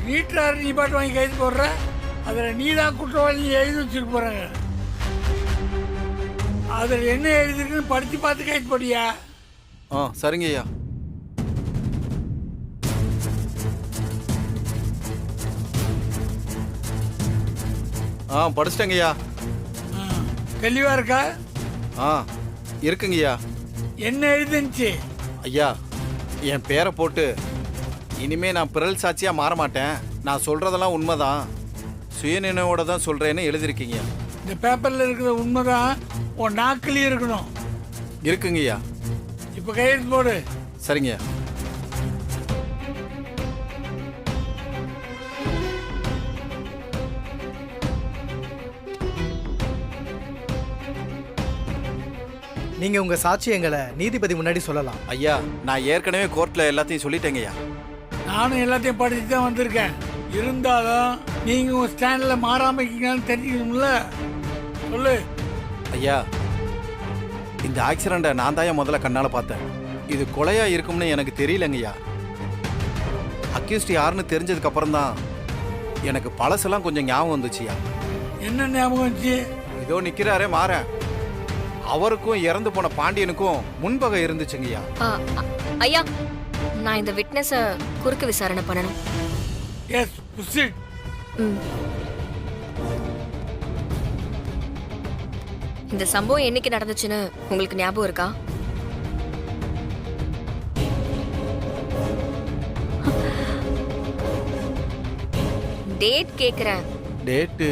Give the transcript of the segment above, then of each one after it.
வீட்டில் நீ பாட்டு வாங்கி கைது போடுற, அதில் நீ தான் குற்றவாளி எழுதி வச்சுட்டு போகிறாங்க. அதில் என்ன எழுதிருக்குன்னு படித்து பார்த்து கைது போடியா? சரிங்க ஐயா. படிச்சிட்டேங்க ஐயா. தெளிவாக இருக்கா? இருக்குங்க ஐயா. என்ன எழுதுச்சு? ஐயா, என் பேரை போட்டு இனிமே நான் பிறல் சாட்சியா மாற மாட்டேன், நான் சொல்றதெல்லாம் உண்மைதான், சுயநினைவோட தான் சொல்றேன்னு எழுதிருக்கீங்க. இந்த பேப்பர்ல இருக்கிற உண்மைதான் உன் நாக்கிலேயே இருக்கணும். இருக்குங்க ஐயா. இப்போ கையெழுத்து போடு. சரிங்க. நீங்க உங்க சாட்சியங்களை நீதிபதி முன்னாடி சொல்லலாம். ஐயா, நான் ஏற்கனவே கோர்ட்ல எல்லாத்தையும் சொல்லிட்டேங்க ஐயா. நானும் எல்லாத்தையும் படிச்சு தான் வந்திருக்கேன். இருந்தாலும் நீங்க உங்க ஸ்டாண்ட்ல மாறாம இருக்கீங்கன்னு தெரிஞ்சுக்கணும்ல. சொல்லு. ஐயா, இந்த ஆக்சிடென்ட்டை நான் தான் முதல்ல கண்ணால பார்த்தேன். இது கொலையா இருக்கும்னு எனக்கு தெரியலங்க ஐயா. அக்யூஸ்ட் யாருன்னு தெரிஞ்சதுக்கு அப்புறம் தான் எனக்கு பழசெல்லாம் கொஞ்சம் ஞாபகம் வந்துச்சுயா. என்ன ஞாபகம் வந்துச்சு? இதோ நிக்கிறாரே மாறன், அவருக்கும் இறந்து போன பாண்டியனுக்கும் முன்பகை இருந்துச்சுங்கய்யா. ஐயா, நான் இந்த விட்னஸ குறுக்கு விசாரணை பண்ணணும். எஸ், புசிட். இந்த சம்பவம் என்னைக்கு நடந்துச்சுன்னு உங்களுக்கு ஞாபகம் இருக்கா? டேட் கேக்குறேன். டேட்டு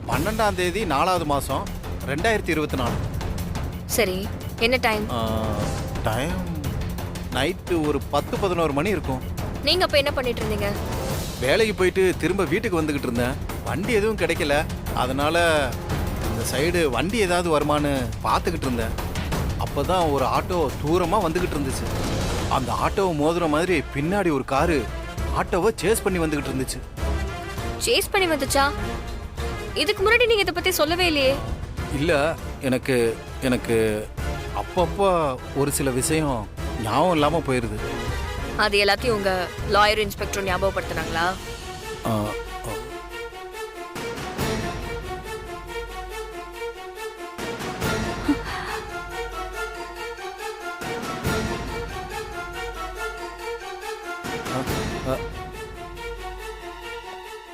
12ஆம் தேதி 4வது மாசம் 2024. சரி, என்ன டைம்? டைம் நைட்டு ஒரு 10-11 மணி இருக்கும். நீங்க அப்ப என்ன பண்ணிட்டு இருந்தீங்க? வேலைக்கு போயிட்டு திரும்ப வீட்டுக்கு வந்துகிட்டு இருந்தேன். வண்டி எதுவும் கிடைக்கல, அதனால இந்த சைடு வண்டி ஏதாவது வருமானு பார்த்துக்கிட்டு இருந்தேன். அப்போதான் ஒரு ஆட்டோ தூரமாக வந்துகிட்டு இருந்துச்சு. அந்த ஆட்டோவை மோதுற மாதிரி பின்னாடி ஒரு காரு ஆட்டோவை சேஸ் பண்ணி வந்துகிட்டு இருந்துச்சு. சேஸ் பண்ணி வந்துச்சா? இதுக்கு முன்னாடி நீங்க இத பத்தி சொல்லவே இல்லையே. இல்ல, எனக்கு அப்பப்போ ஒரு சில விஷயம் ஞாபகம் இல்லாம போயிருது. அது எல்லாத்தையும் உங்க லாயர் இன்ஸ்பெக்டர் ஞாபகப்படுத்தினாங்களா?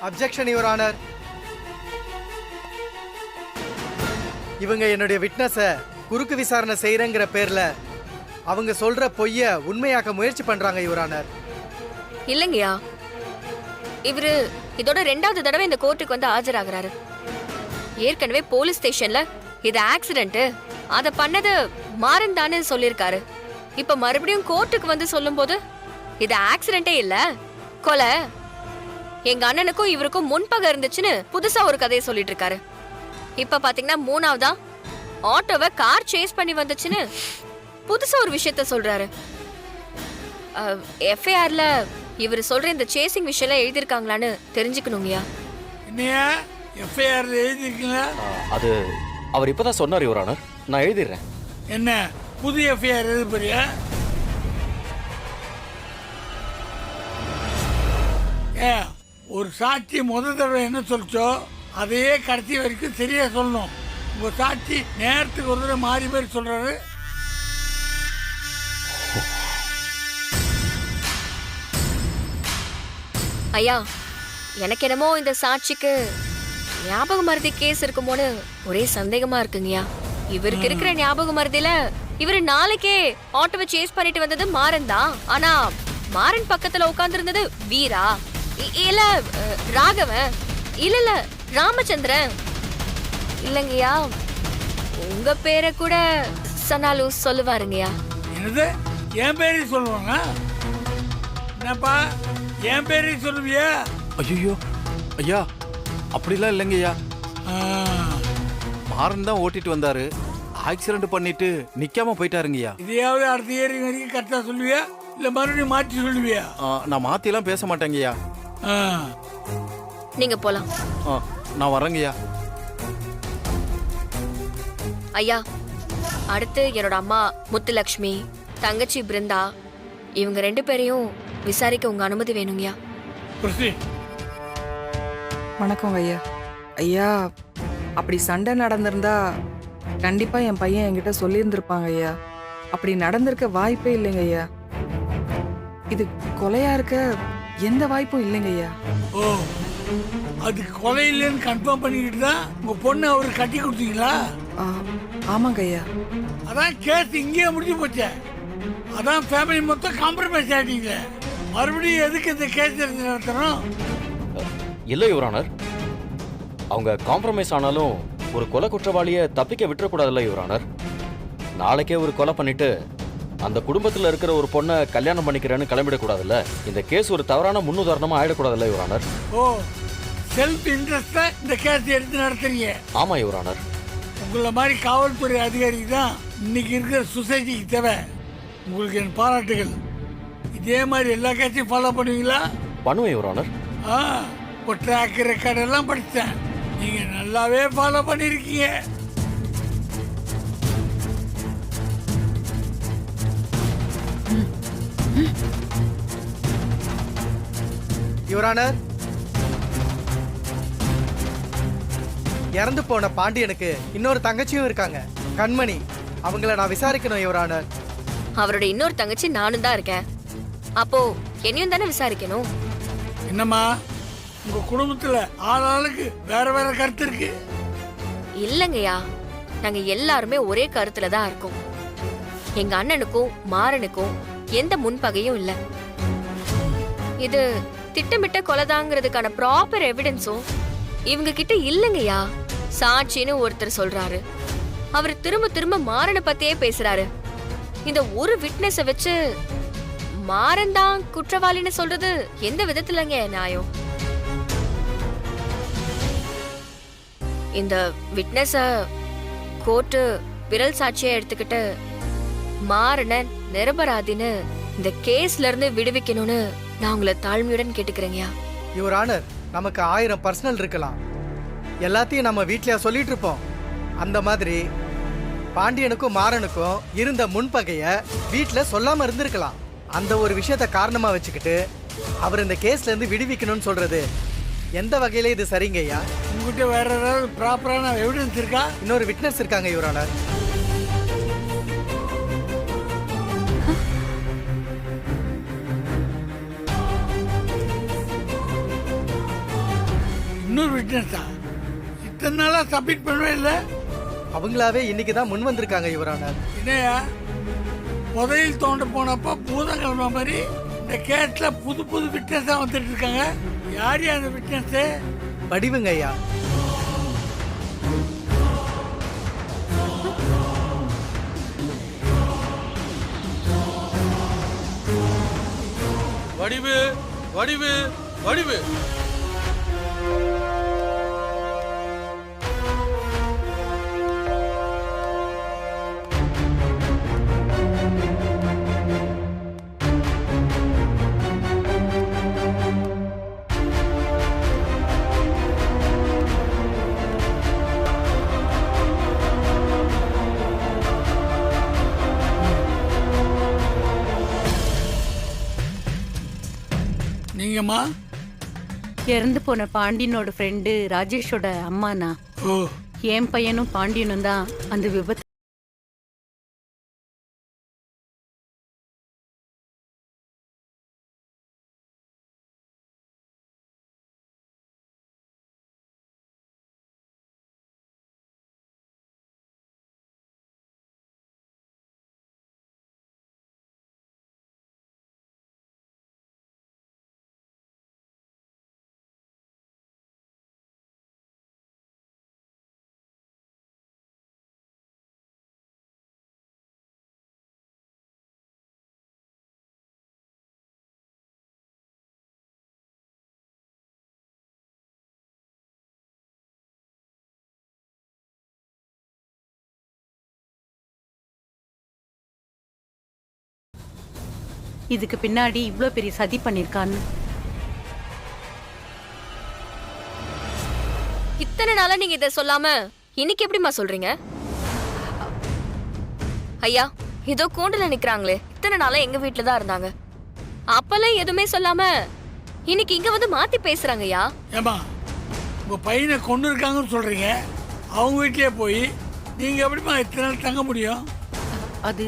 Objection your honour. இவங்க என்னுடைய விட்னஸ குறுக்கு விசாரணை செய்யறங்கிற பேர்ல அவங்க சொல்ற பொய்ய உண்மையாக்க முயற்சி பண்றாங்க யுவர் ஆனர். இல்லைங்கய்யா, இவரு இதோட 2வது தடவை இந்த கோர்ட்டுக்கு வந்து ஆஜராகிறாரு. ஏற்கனவே போலீஸ் ஸ்டேஷன்ல இது ஆக்சிடென்ட், அத பண்ணது மாறன் தானே சொல்லியிருக்காரு. இப்ப மறுபடியும் கோர்ட்டுக்கு வந்து சொல்லும் போது இது ஆக்சிடென்டே இல்ல, கொலை, எங்க அண்ணனுக்கும் இவருக்கும் முன்பகை இருந்துச்சுன்னு புதுசா ஒரு கதையை சொல்லிட்டு இருக்காரு. இப்ப பாத்தீங்கன்னா 3வதா ஆட்டோவை கார் சேஸ் பண்ணி வந்துச்சுன்னு புதுசா ஒரு விஷயத்த சொல்றாரு. எஃப்ஐஆர்ல இவர் சொல்ற இந்த சேசிங் விஷயம் எழுதிருக்காங்களான்னு தெரிஞ்சுக்கணுங்கய்யா. என்னையா எஃப்ஐஆர் எழுதிருக்கீங்களா? அது அவர் இப்பதான் சொன்னார் யுவர் ஆனர், நான் எழுதிடுறேன். என்ன புது எஃப்ஐஆர் எழுத போறியா? ஒரு சாட்சி முதல் தடவை என்ன சொல்லிச்சோ அதையே கடைசி வரைக்கும் சரியா சொல்லணும். உங்க சாட்சி நேரத்துக்கு ஒரு தடவை மாறி மாறி சொல்றாரு. ஐயா, எனக்கு என்னமோ இந்த சாட்சிக்கு ஞாபக மருதி கேஸ் இருக்குமோன்னு ஒரே சந்தேகமா இருக்குங்கய்யா. இவருக்கு இருக்கிற ஞாபக மருதியில இவரு நாளைக்கே ஆட்டோவை சேஸ் பண்ணிட்டு வந்தது மாறன் தான். ஆனா மாறன் பக்கத்துல உட்கார்ந்து இருந்தது வீரா, இல்ல ராகவன், இல்ல ராமச்சந்திரன். இல்லங்கய்யா, உங்க பேரை கூட சொன்னாலும் சொல்லுவாருங்கய்யா. என்னது என் பேரை சொல்லுவாங்க? என்னப்பா என் பேரை சொல்லுவியா? ஐயோ ஐயா, அப்படிலாம் இல்லைங்க ஐயா. மாறன் தான் ஓட்டிட்டு வந்தாரு, ஆக்சிடென்ட் பண்ணிட்டு நிக்காம போயிட்டாருங்கய்யா. இதையாவது அடுத்த ஏரி வரைக்கும் கரெக்டா சொல்லுவியா இல்ல மறுபடியும் மாற்றி சொல்லுவியா? நான் மாத்தி எல்லாம் பேச மாட்டேங்கய்யா. நீங்க போலாம். நான் வரேங்கய்யா. ஐயா, அடுத்து என்னோட அம்மா முத்துலக்ஷ்மி, தங்கச்சி பிருந்தா, இவங்க 2 பேரையும் விசாரிக்க உங்க அனுமதி வேணுங்கய்யா. Proceed. வணக்கம் ஐயா. ஐயா, அப்படி சண்டை நடந்திருந்தா கண்டிப்பா என் பையன் என்கிட்ட சொல்லியிருந்திருப்பாங்க ஐயா. அப்படி நடந்திருக்க வாய்ப்பே இல்லைங்க ஐயா. இது கொலையா இருக்க எந்த வாய்ப்பும் இல்லைங்க ஐயா. ஓ, அது கொலை இல்லைன்னு கன்ஃபார்ம் பண்ணிக்கிட்டு தான் உங்க பொண்ணு அவருக்கு கட்டி கொடுத்தீங்களா? ஆ, ஆமாங்க ஐயா. அதான் கேஸ் இங்கேயே முடிஞ்சு போச்சே. அதான் ஃபேமிலி மொத்தம் காம்ப்ரமைஸ் ஆகிட்டீங்க. மறுபடியும் எதுக்கு இந்த கேஸ் எடுத்து நடத்தணும்? இல்லை யுவர் ஆனர், அவங்க காம்ப்ரமைஸ் ஆனாலும் ஒரு கொலை குற்றவாளியை தப்பிக்க விட்டுறக்கூடாதுல்ல யுவர் ஆனர். நாளைக்கே ஒரு கொலை பண்ணிட்டு அந்த குடும்பத்தில் இருக்கிற ஒரு பொண்ணை கல்யாணம் பண்ணிக்கிறேன்னு கிளம்பிடக்கூடாதுல்ல. இந்த கேஸ் ஒரு தவறான முன்னுதாரணமாக ஆயிடக்கூடாதுல்ல யுவர் ஆனர். ஓ, செல்ஃப் இன்ட்ரெஸ்டா இந்த கேஸ் எடுத்து நடத்துறீங்க? ஆமாம் யுவர் ஆனர். உங்களை மாதிரி காவல்துறை அதிகாரி தான் இன்னைக்கு இருக்கிற சொசைட்டிக்கு தேவை. உங்களுக்கு என் பாராட்டுகள். இதே மாதிரி எல்லா கேஸையும் ஃபாலோ பண்ணுவீங்களா? பண்ணுவேன் யுவர் ஆனர். ஆ, இப்போ ட்ராக் ரெக்கார்ட் எல்லாம் படித்தேன். நீங்க நல்லாவே ஃபாலோ பண்ணிருக்கீங்க. யுவர் ஆனர், இறந்து போன பாண்டியனுக்கு இன்னொரு தங்கச்சியும் இருக்காங்க, கண்மணி. அவங்கள நான் விசாரிக்கணும் யுவர் ஆனர். அவரோட இன்னொரு தங்கச்சி நானும் தான் இருக்கேன். அப்போ என்னையும் தானே விசாரிக்கணும். என்னம்மா, உங்க குடும்பத்துல ஆளாளுக்கு வேற வேற கருத்து இருக்கு? இல்லைங்கய்யா, நாங்க எல்லாருமே ஒரே கருத்துல தான் இருக்கோம். எங்க அண்ணனுக்கும் மாறனுக்கும் எந்த முன்பகையும் இல்ல. இது திட்டமிட்ட கொலைதாங்கிறதுக்கான ப்ராப்பர் எவிடன்ஸும் இவங்க கிட்ட இல்லைங்கய்யா. சாட்சின்னு ஒருத்தர் சொல்றாரு, அவர் திரும்ப திரும்ப மாறனை பத்தியே பேசுறாரு. இந்த ஒரு விட்னஸ வச்சு மாறன் தான் குற்றவாளின்னு சொல்றது எந்த விதத்துலங்க நியாயம்? இந்த விட்னஸ கோர்ட்டு விரல் சாட்சியா எடுத்துக்கிட்டு மாறன நிரபராதின்னு இந்த கேஸ்ல இருந்து விடுவிக்கணும்னு நான் உங்களை தாழ்மையுடன் கேட்டுக்கிறேங்கய்யா. யுவர் ஆனர், நமக்கு 1000 பர்சனல் இருக்கலாம், எல்லாத்தையும் நம்ம வீட்லயா சொல்லிட்டு இருப்போம். அந்த மாதிரி பாண்டியனுக்கும் மாறனுக்கும் இருந்த முன்பகைய வீட்ல சொல்லாம இருந்திருக்கலாம். அந்த ஒரு விஷயத்த காரணமா வச்சுக்கிட்டு அவர் இந்த கேஸ்ல இருந்து விடுவிக்கணும்னு சொல்றது எந்த வகையில இது சரிங்க ஐயா? உங்ககிட்ட வேற ஏதாவது ப்ராப்பரான எவிடன்ஸ் இருக்கா? இன்னொரு விட்னஸ் இருக்காங்க யுவர் ஆனர். இன்னொரு விட்னஸா? இத்தனை நாளா சப்மிட் பண்ணவே இல்லை. அவங்களாவே இன்னைக்கு தான் முன் வந்திருக்காங்க யுவர் ஆனர். என்னையா, புதையில் தோண்ட போனப்ப பூதங்கிழமை மாதிரி இந்த கேஸ்ல புது புது விட்னஸா வந்துட்டு இருக்காங்க. யார் அந்த விட்னஸ்? படிவுங்க ஐயா. வடிவு வடிவு வடிவு. நீங்கம்மா? இறந்து போன பாண்டியனோட ஃப்ரெண்டு ராஜேஷோட அம்மாண்ணா. ஓ, என் பையனும் பாண்டியனும் தான் அந்த விபத்து. இதுக்கு பின்னாடி இவ்ளோ பெரிய சதி பண்ணிருக்கான்னு இத்தனை நாளா நீங்க இதை சொல்லாம இன்னைக்கு எப்படிமா சொல்றீங்க? ஐயா இதோ கூண்டுல நிக்கிறாங்களே, இத்தனை நாளா எங்க வீட்டுல தான் இருந்தாங்க. அப்பெல்லாம் எதுவுமே சொல்லாம இன்னைக்கு இங்க வந்து மாத்தி பேசுறாங்க ஐயா. ஏமா உங்க பையனை கொண்டு இருக்காங்கன்னு சொல்றீங்க, அவங்க வீட்லயே போய் நீங்க எப்படிமா இத்தனை நாள் தங்க முடியும்? அது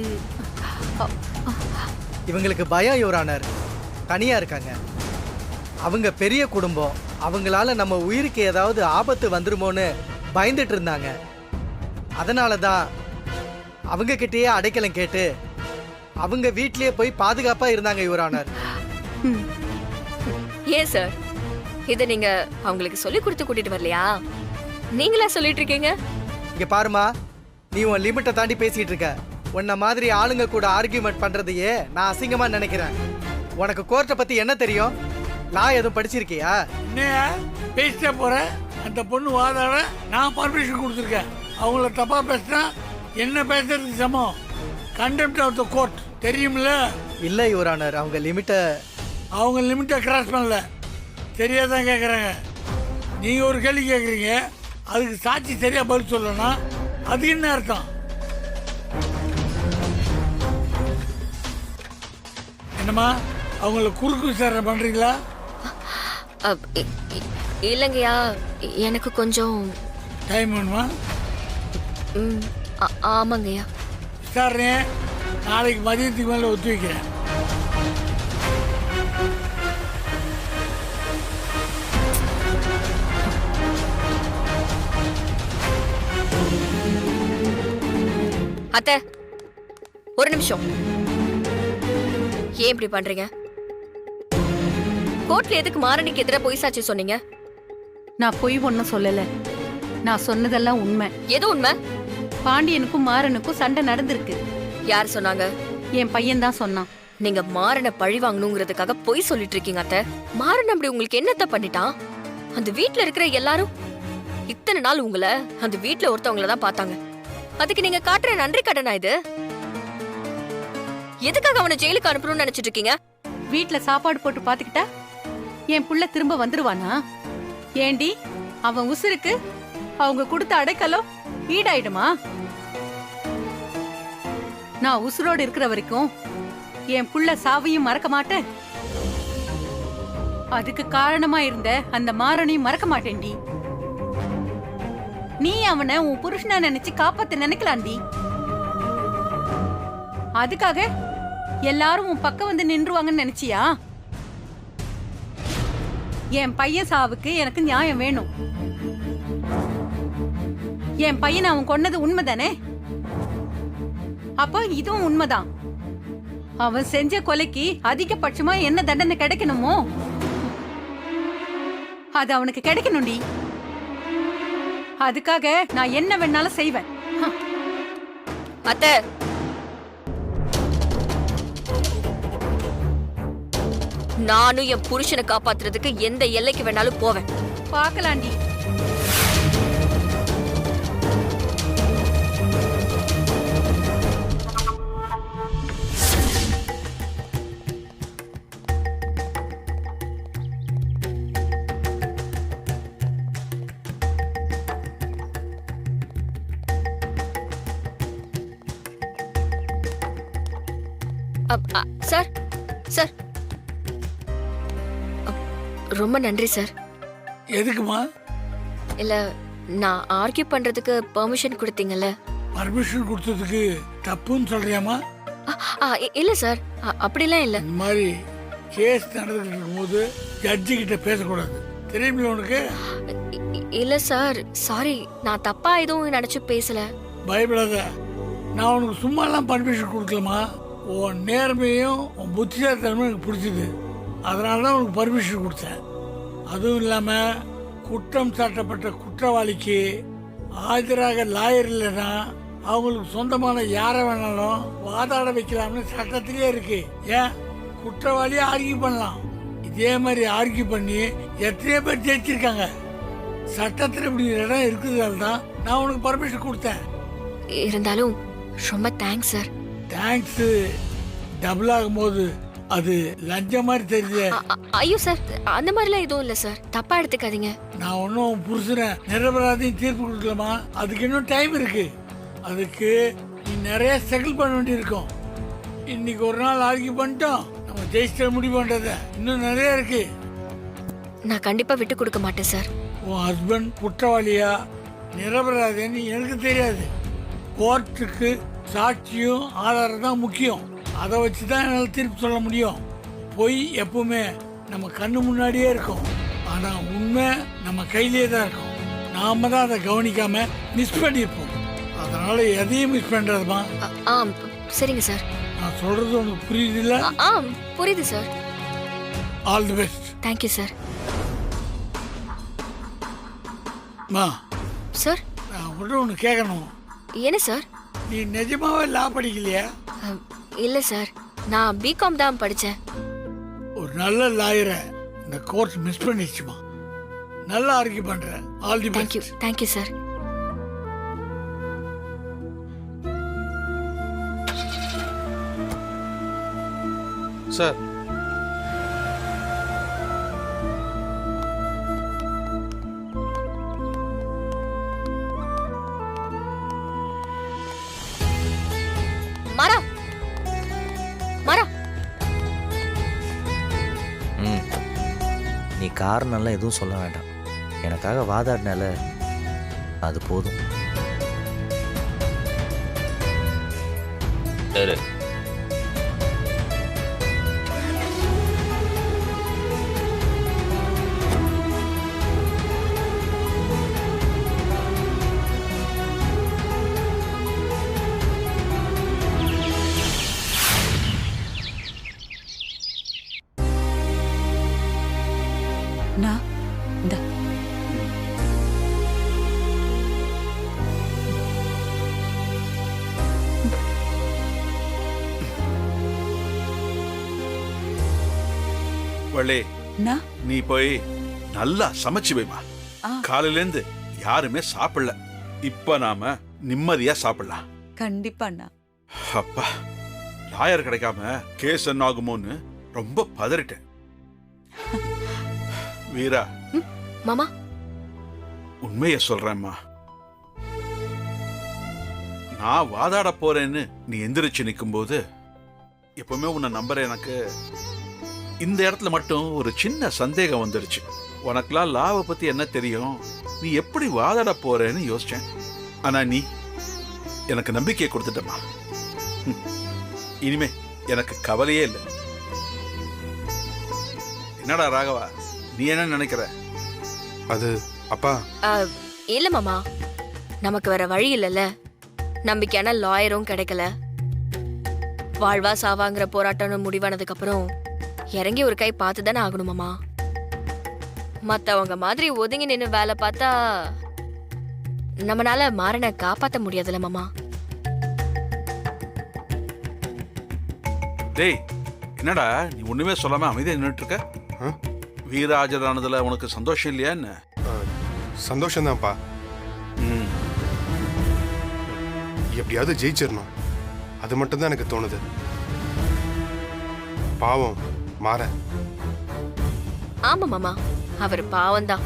இவங்களுக்கு பயம் யுவரானர், தனியா இருக்காங்க. அவங்க பெரிய குடும்பம், அவங்களால நம்ம உயிருக்கு ஏதாவது ஆபத்து வந்துருமோன்னு பயந்துட்டு இருந்தாங்க. அதனால தான் அவங்க கிட்டேயே அடைக்கலம் கேட்டு அவங்க வீட்லயே போய் பாதுகாப்பா இருந்தாங்க யுவரானர். ஏன் சார் இத நீங்க அவங்களுக்கு சொல்லி கொடுத்து கூட்டிட்டு வரலையா? நீங்களா சொல்லிட்டு இருக்கீங்க? இங்க பாருமா, நீ உன் லிமிட்டை தாண்டி பேசிட்டு இருக்க. உன்ன மாதிரி ஆளுங்க கூட ஆர்கியூமெண்ட் பண்றதையே நான் அசிங்கமா நினைக்கிறேன். உனக்கு கோர்ட்டை பத்தி என்ன தெரியும்? நான் எதுவும் படிச்சிருக்கியா? என்னையா பேசிட்டே போற? அந்த பொண்ணு வாதாட நான் பர்மிஷன் கொடுத்துருக்கேன். அவங்கள தப்பா பேசினா என்ன பேசுறதுக்கு சமம். கண்டெம்ட் ஆஃப் த கோர்ட் தெரியுமில்ல? இல்ல யுவரானர், அவங்க லிமிட்டை அவங்க லிமிட்டை கிராஸ் பண்ணல. சரியாதான் கேட்குறாங்க. நீங்க ஒரு கேள்வி கேட்குறீங்க, அதுக்கு சாட்சி சரியா பதில் சொல்லணும்னா அது என்ன அர்த்தம்? என்னம்மா அவங்கள குறுக்கு விசாரணை பண்றீங்களா? இல்லைங்கய்யா, எனக்கு கொஞ்சம் டைம் வேணுமா? ஆமாங்கய்யா. விசாரணையை நாளைக்கு மதியத்துக்கு மேலே ஒத்தி வைக்கிறேன். அத்தை ஒரு நிமிஷம். ஏன் இப்படி பண்றீங்க? கோர்ட்ல எதுக்கு மாரணிக்கு எதிராக பொய் சாட்சி சொன்னீங்க? நான் பொய் ஒன்றும் சொல்லல. நான் சொன்னதெல்லாம் உண்மை. எது உண்மை? பாண்டியனுக்கும் மாறனுக்கும் சண்டை நடந்திருக்கு. யார் சொன்னாங்க? என் பையன் தான் சொன்னான். நீங்க மாறனை பழி வாங்கணுங்கிறதுக்காக பொய் சொல்லிட்டு இருக்கீங்க அத்தை. மாறன் அப்படி உங்களுக்கு என்னத்த பண்ணிட்டான்? அந்த வீட்ல இருக்கிற எல்லாரும் இத்தனை நாள் உங்களை அந்த வீட்ல ஒருத்தவங்கள தான் பார்த்தாங்க. அதுக்கு நீங்க காட்டுற நன்றி கடனா இது? எதுக்காக அவனை ஜெயிலுக்கு அனுப்பணும்னு நினைச்சிட்டு இருக்கீங்க? வீட்ல சாப்பாடு போட்டு பாத்துக்கிட்டா என் புள்ள திரும்ப வந்துருவானா? ஏண்டி அவன் உசுருக்கு அவங்க கொடுத்த அடைக்கலம் ஈடாயிடுமா? நான் உசுரோடு இருக்கிற வரைக்கும் என் புள்ள சாவையும் மறக்க மாட்டேன். அதுக்கு காரணமா இருந்த அந்த மாறனையும் மறக்க மாட்டேன்டி. நீ அவனை உன் புருஷனா நினைச்சு காப்பாத்த நினைக்கலாண்டி. அதுக்காக எல்லாரும் உன் பக்கம் வந்து நின்றுவாங்கன்னு நினைச்சியா? என் பையன் சாவுக்கு எனக்கு நியாயம் வேணும். என் பையன் அவன் கொன்னது உண்மைதானே? அப்ப இதுவும் உண்மைதான். அவன் செஞ்ச கொலைக்கு அதிகபட்சமா என்ன தண்டனை கிடைக்கணுமோ அது அவனுக்கு கிடைக்கணும்டி. அதுக்காக நான் என்ன வேணாலும் செய்வேன். அத்தை நானும் என் புருஷனை காப்பாத்துறதுக்கு எந்த எல்லைக்கு வேணாலும் போவேன். பார்க்கலாண்டி. சார் சார் ரொம்ப நன்றி சார். எதுக்குமா? இல்ல நான் ஆர்கியூ பண்றதுக்கு பெர்மிஷன் கொடுத்தீங்கல்ல. பர்மிஷன் கொடுத்ததுக்கு தப்புன்னு சொல்றியாமா? இல்ல சார், அப்படிலாம் இல்ல. இந்த மாதிரி கேஸ் நடந்துகிட்டு இருக்கும்போது ஜட்ஜி கிட்ட பேசக்கூடாது, தெரியுமில்ல உனக்கு? இல்ல சார், சாரி, நான் தப்பா எதுவும் நினைச்சு பேசல. பயப்படாத, நான் உனக்கு சும்மாலாம் பர்மிஷன் கொடுக்கலமா. உன் நேர்மையும் உன் புத்திசாலித்தனமும் எனக்கு பிடிச்சது, அதனால தான் உனக்கு பர்மிஷன் கொடுத்தேன். அதுவும் இல்லாமல் குற்றம் சாட்டப்பட்ட குற்றவாளிக்கு ஆஜராக லாயர் இல்லைன்னா அவங்களுக்கு சொந்தமான யாரை வேணாலும் வாதாட வைக்கலாம்னு சட்டத்திலே இருக்கு. ஏன் குற்றவாளியை ஆர்கியூ பண்ணலாம். இதே மாதிரி ஆர்கியூ பண்ணி எத்தனையோ பேர் ஜெயிச்சிருக்காங்க. சட்டத்தில் இப்படி இடம் இருக்குதால தான் நான் உனக்கு பர்மிஷன் கொடுத்தேன். இருந்தாலும் ரொம்ப தேங்க்ஸ் சார். தேங்க்ஸ் டபுள் ஆகும்போது அது லஞ்சம் மாதிரி தெரியுது. ஐயோ சார், அந்த மாதிரிலாம் எதுவும் இல்லை சார், தப்பா எடுத்துக்காதீங்க. நான் ஒன்றும் புருஷனை நிரபராதியும் தீர்ப்பு கொடுக்கலாமா? அதுக்கு இன்னும் டைம் இருக்கு. அதுக்கு நீ நிறைய ஸ்ட்ரகிள் பண்ண வேண்டியிருக்கும். இன்னைக்கு ஒரு நாள் ஆர்கியூ பண்ணிட்டோம், நம்ம ஜெயிச்சிட முடிவு பண்ணுறது இன்னும் நிறைய இருக்கு. நான் கண்டிப்பா விட்டு கொடுக்க மாட்டேன் சார். உன் ஹஸ்பண்ட் குற்றவாளியா நிரபராதின்னு எனக்கு தெரியாது. கோர்ட்டுக்கு சாட்சியும் ஆதாரம் தான் முக்கியம். அதை வச்சு தான் என்னால் தீர்ப்பு சொல்ல முடியும். பொய் எப்பவுமே நம்ம கண்ணு முன்னாடியே இருக்கும், ஆனால் உண்மை நம்ம கையிலே தான் இருக்கும். நாம தான் அதை கவனிக்காம மிஸ் பண்ணியிருப்போம். அதனால எதையும் மிஸ் பண்ணுறதுமா. சரிங்க சார். நான் சொல்றது உனக்கு புரியுது இல்ல? புரியுது sir. All the best. Thank you sir. மா சார், நான் உடனே ஒன்று கேட்கணும். என்ன சார்? நீ நிஜமாவே லா படிக்கலையா? இல்ல சார், நான் பிகாம் தான் படிச்சேன். ஒரு நல்ல லாயரை இந்த கோர்ஸ் மிஸ் பண்ணிடுச்சுமா. நல்லா ஆர்கியூ பண்ற. All the thank you. Best. Thank you sir. Sir, மாறா மாறா, நீ காரணம்லாம் எதுவும் சொல்ல வேண்டாம். எனக்காக வாதாடினால அது போதும். வள்ளி, நீ போய் நல்லா சமைச்சு வைமா. காலையில இருந்து யாருமே சாப்பிடல. இப்ப நாம நிம்மதியா சாப்பிடலாம். கண்டிப்பா. அப்பா, லாயர் கிடைக்காம கேஸ் என்ன ஆகுமோன்னு ரொம்ப பதறிட்டேன். வீரா, மாமா, உண்மைய சொல்றேம்மா. நான் வாதாட போறேன்னு நீ எந்திரிச்சு நிற்கும் போது எப்பவுமே உன்னை நம்புற எனக்கு இந்த இடத்துல மட்டும் ஒரு சின்ன சந்தேகம் வந்துடுச்சு. உனக்குலாம் லாவை பத்தி என்ன தெரியும், நீ எப்படி வாதாட போறேன்னு யோசிச்சேன். ஆனா நீ எனக்கு நம்பிக்கையை கொடுத்துட்டமா. இனிமே எனக்கு கவலையே இல்லை. என்னடா ராகவா, நீ என்ன நினைக்கிற? அது அப்பா. இல்ல மாமா, நமக்கு வேற வழி இல்லைல்ல. நம்பிக்கையான லாயரும் கிடைக்கல. வாழ்வா சாவாங்கிற போராட்டம் முடிவானதுக்கு அப்புறம் இறங்கி ஒரு கை பார்த்து தானே ஆகணும் மாமா. மத்தவங்க மாதிரி ஒதுங்கி நின்று வேலை பார்த்தா நம்மளால மாறனை காப்பாத்த முடியாதுல்ல மாமா. டேய், என்னடா நீ ஒண்ணுமே சொல்லாம அமைதியா நின்றுட்டு இருக்க? வீர ஆஜரானதுல உனக்கு சந்தோஷம் இல்லையா என்ன? சந்தோஷம்தான்ப்பா. எப்படியாவது ஜெயிச்சிடணும், அது மட்டும்தான் எனக்கு தோணுது. பாவம் மாற. ஆமா மாமா, அவர் பாவம்தான்.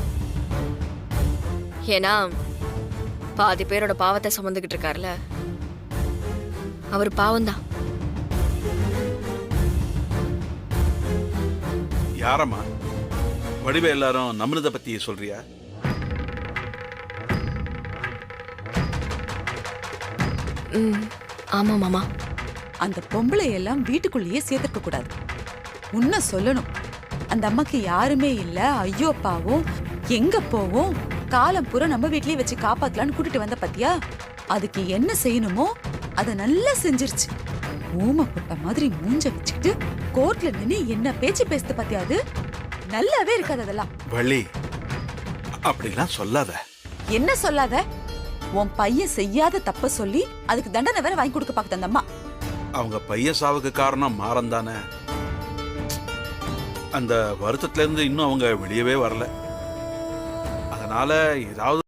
ஏன்னா பாதி பேரோட பாவத்தை சுமந்துகிட்டு இருக்காருல்ல, அவர் பாவம்தான். யாரம்மா? வடிவே எல்லாரும் நம்மளத பத்தி சொல்றியா? ஆமா மாமா. அந்த பொம்பளை எல்லாம் வீட்டுக்குள்ளேயே சேர்த்துக்க கூடாது. உன்ன சொல்லணும், அந்த அம்மாக்கு யாருமே இல்ல, ஐயோ பாவும், எங்க போவோம், காலம் பூரா நம்ம வீட்லயே வச்சு காப்பாத்தலான்னு கூட்டிட்டு வந்த பத்தியா? அதுக்கு என்ன செய்யணுமோ அதை நல்லா செஞ்சிருச்சு. ஊமை போட்ட மாதிரி மூஞ்ச வச்சுக்கிட்டு கோர்ட்ல நின்னு என்ன பேச்சு பேசுது பத்தியா? அது நல்லாவே இருக்காது அதெல்லாம். வள்ளி, அப்படிலாம் சொல்லாத. என்ன சொல்லாத? உன் பையன் செய்யாத தப்ப சொல்லி அதுக்கு தண்டனை வேற வாங்கி கொடுக்க பாக்குது அந்த அம்மா. அவங்க பையன் சாவுக்கு காரணம் மாறன் தானே. அந்த வருத்தத்துல இருந்து இன்னும் அவங்க வெளியவே வரல. அதனால ஏதாவது